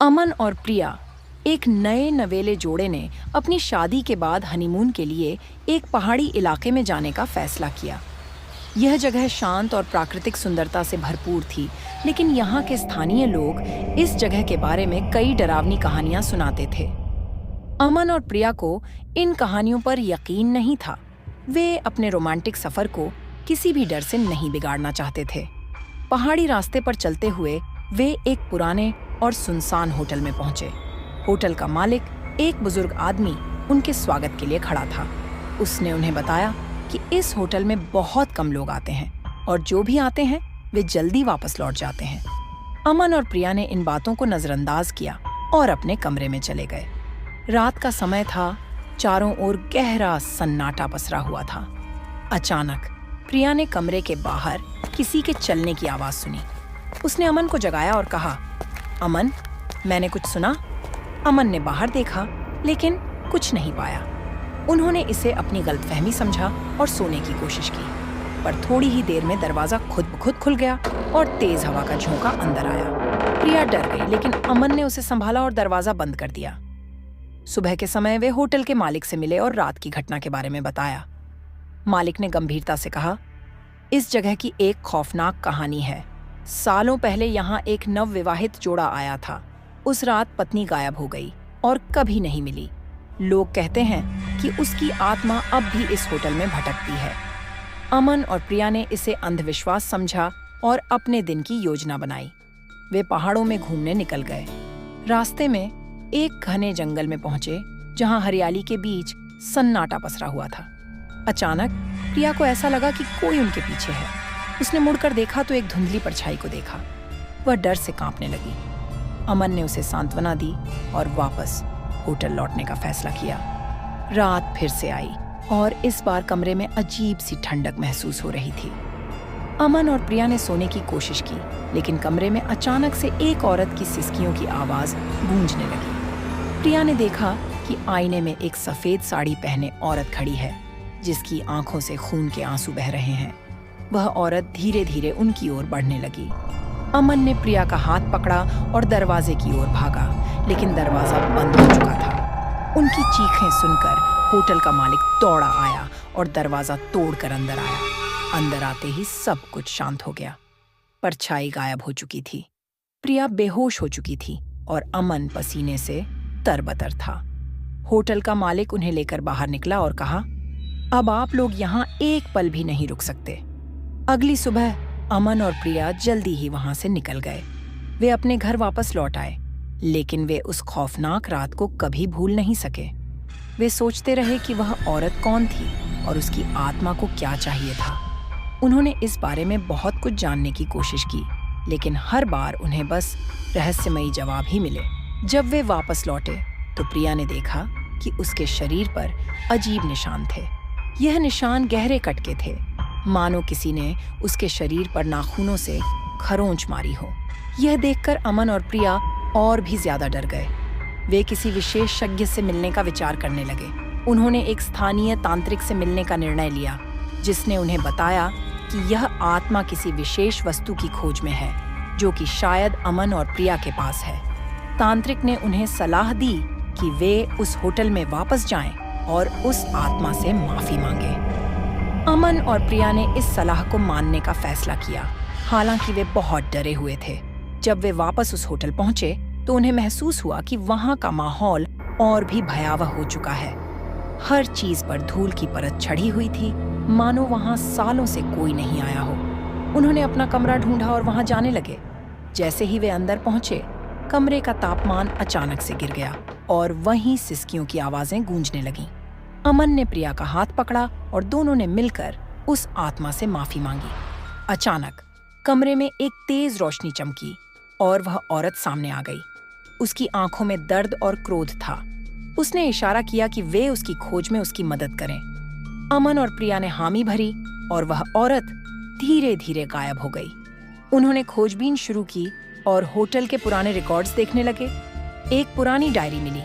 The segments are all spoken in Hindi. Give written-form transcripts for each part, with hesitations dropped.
अमन और प्रिया, एक नए नवेले जोड़े ने अपनी शादी के बाद हनीमून के लिए एक पहाड़ी इलाके में जाने का फैसला किया। यह जगह शांत और प्राकृतिक सुंदरता से भरपूर थी, लेकिन यहाँ के स्थानीय लोग इस जगह के बारे में कई डरावनी कहानियां सुनाते थे। अमन और प्रिया को इन कहानियों पर यकीन नहीं था। वे अपने रोमांटिक सफर को किसी भी डर से नहीं बिगाड़ना चाहते थे। पहाड़ी रास्ते पर चलते हुए वे एक पुराने और सुनसान होटल में पहुंचे। होटल का मालिक, एक बुजुर्ग आदमी, उनके स्वागत के लिए खड़ा था। उसने उन्हें बताया कि इस होटल में बहुत कम लोग आते हैं और जो भी आते हैं वे जल्दी वापस लौट जाते हैं। अमन और प्रिया ने इन बातों को नजरअंदाज किया और अपने कमरे में चले गए। रात का समय था, चारों ओर गहरा सन्नाटा पसरा हुआ था। अचानक प्रिया ने कमरे के बाहर किसी के चलने की आवाज सुनी। उसने अमन को जगाया और कहा, अमन, मैंने कुछ सुना। अमन ने बाहर देखा, लेकिन कुछ नहीं पाया। उन्होंने इसे अपनी गलतफहमी समझा और सोने की कोशिश की, पर थोड़ी ही देर में दरवाजा खुद ब खुद खुल गया और तेज हवा का झोंका अंदर आया। प्रिया डर गई, लेकिन अमन ने उसे संभाला और दरवाजा बंद कर दिया। सुबह के समय वे होटल के मालिक से मिले और रात की घटना के बारे में बताया। मालिक ने गंभीरता से कहा, इस जगह की एक खौफनाक कहानी है। सालों पहले यहाँ एक नवविवाहित जोड़ा आया था। उस रात पत्नी गायब हो गई और कभी नहीं मिली। लोग कहते हैं कि उसकी आत्मा अब भी इस होटल में भटकती है। अमन और प्रिया ने इसे अंधविश्वास समझा और अपने दिन की योजना बनाई। वे पहाड़ों में घूमने निकल गए। रास्ते में एक घने जंगल में पहुंचे, जहां हरियाली के बीच सन्नाटा पसरा हुआ था। अचानक प्रिया को ऐसा लगा कि कोई उनके पीछे है। उसने मुड़कर देखा तो एक धुंधली परछाई को देखा। वह डर से कांपने लगी। अमन ने उसे सांत्वना दी और वापस होटल लौटने का फैसला किया। रात फिर से आई और इस बार कमरे में अजीब सी ठंडक महसूस हो रही थी। अमन और प्रिया ने सोने की कोशिश की, लेकिन कमरे में अचानक से एक औरत की सिसकियों की आवाज गूंजने लगी। प्रिया ने देखा कि आईने में एक सफेद साड़ी पहने औरत खड़ी है, जिसकी आंखों से खून के आंसू बह रहे हैं। वह औरत धीरे धीरे उनकी ओर बढ़ने लगी। अमन ने प्रिया का हाथ पकड़ा और दरवाजे की ओर भागा, लेकिन दरवाजा बंद हो चुका था। उनकी चीखें सुनकर होटल का मालिक दौड़ा आया और दरवाजा तोड़कर अंदर आया। अंदर आते ही सब कुछ शांत हो गया। परछाई गायब हो चुकी थी। प्रिया बेहोश हो चुकी थी और अमन पसीने से तरबतर था। होटल का मालिक उन्हें लेकर बाहर निकला और कहा, अब आप लोग यहाँ एक पल भी नहीं रुक सकते। अगली सुबह अमन और प्रिया जल्दी ही वहां से निकल गए। वे अपने घर वापस लौट आए, लेकिन वे उस खौफनाक रात को कभी भूल नहीं सके। वे सोचते रहे कि वह औरत कौन थी और उसकी आत्मा को क्या चाहिए था। उन्होंने इस बारे में बहुत कुछ जानने की कोशिश की, लेकिन हर बार उन्हें बस रहस्यमयी जवाब ही मिले। जब वे वापस लौटे तो प्रिया ने देखा कि उसके शरीर पर अजीब निशान थे। यह निशान गहरे कट के थे, मानो किसी ने उसके शरीर पर नाखूनों से खरोंच मारी हो। यह देखकर अमन और प्रिया और भी ज्यादा डर गए। वे किसी विशेषज्ञ से मिलने का विचार करने लगे। उन्होंने एक स्थानीय तांत्रिक से मिलने का निर्णय लिया, जिसने उन्हें बताया कि यह आत्मा किसी विशेष वस्तु की खोज में है, जो कि शायद अमन और प्रिया के पास है। तांत्रिक ने उन्हें सलाह दी कि वे उस होटल में वापस जाएं और उस आत्मा से माफी मांगे। अमन और प्रिया ने इस सलाह को मानने का फैसला किया, हालांकि वे बहुत डरे हुए थे। जब वे वापस उस होटल पहुंचे तो उन्हें महसूस हुआ कि वहां का माहौल और भी भयावह हो चुका है। हर चीज पर धूल की परत चढ़ी हुई थी, मानो वहां सालों से कोई नहीं आया हो। उन्होंने अपना कमरा ढूंढा और वहां जाने लगे। जैसे ही वे अंदर पहुंचे, कमरे का तापमान अचानक से गिर गया और वहीं सिसकियों की आवाजें गूंजने लगीं। अमन ने प्रिया का हाथ पकड़ा और दोनों ने मिलकर उस आत्मा से माफी मांगी। अचानक कमरे में एक तेज रोशनी चमकी और वह औरत सामने आ गई। उसकी आंखों में दर्द और क्रोध था। उसने इशारा किया कि वे उसकी खोज में उसकी मदद करें। अमन और प्रिया ने हामी भरी और वह औरत धीरे धीरे गायब हो गई। उन्होंने खोजबीन शुरू की और होटल के पुराने रिकॉर्ड्स देखने लगे। एक पुरानी डायरी मिली,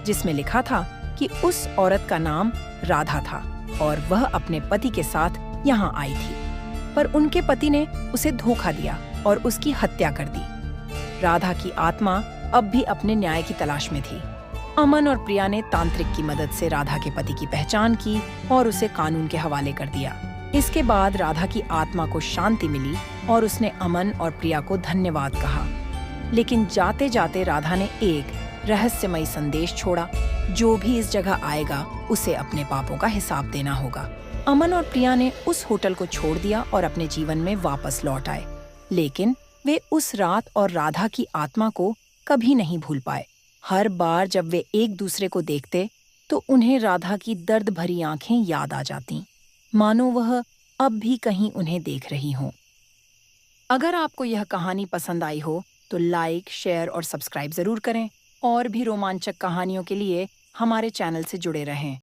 जिसमें लिखा था कि उस औरत का नाम राधा था और वह अपने पति के साथ यहाँ आई थी, पर उनके पति ने उसे धोखा दिया और उसकी हत्या कर दी। राधा की आत्मा अब भी अपने न्याय की तलाश में थी। अमन और प्रिया ने तांत्रिक की मदद से राधा के पति की पहचान की और उसे कानून के हवाले कर दिया। इसके बाद राधा की आत्मा को शांति मिली और उसने अमन और प्रिया को धन्यवाद कहा। लेकिन जाते जाते राधा ने एक रहस्यमयी संदेश छोड़ा, जो भी इस जगह आएगा उसे अपने पापों का हिसाब देना होगा। अमन और प्रिया ने उस होटल को छोड़ दिया और अपने जीवन में वापस लौट आए, लेकिन वे उस रात और राधा की आत्मा को कभी नहीं भूल पाए। हर बार जब वे एक दूसरे को देखते तो उन्हें राधा की दर्द भरी आंखें याद आ जातीं, मानो वह अब भी कहीं उन्हें देख रही हो। अगर आपको यह कहानी पसंद आई हो तो लाइक, शेयर और सब्सक्राइब जरूर करें और भी रोमांचक कहानियों के लिए हमारे चैनल से जुड़े रहें।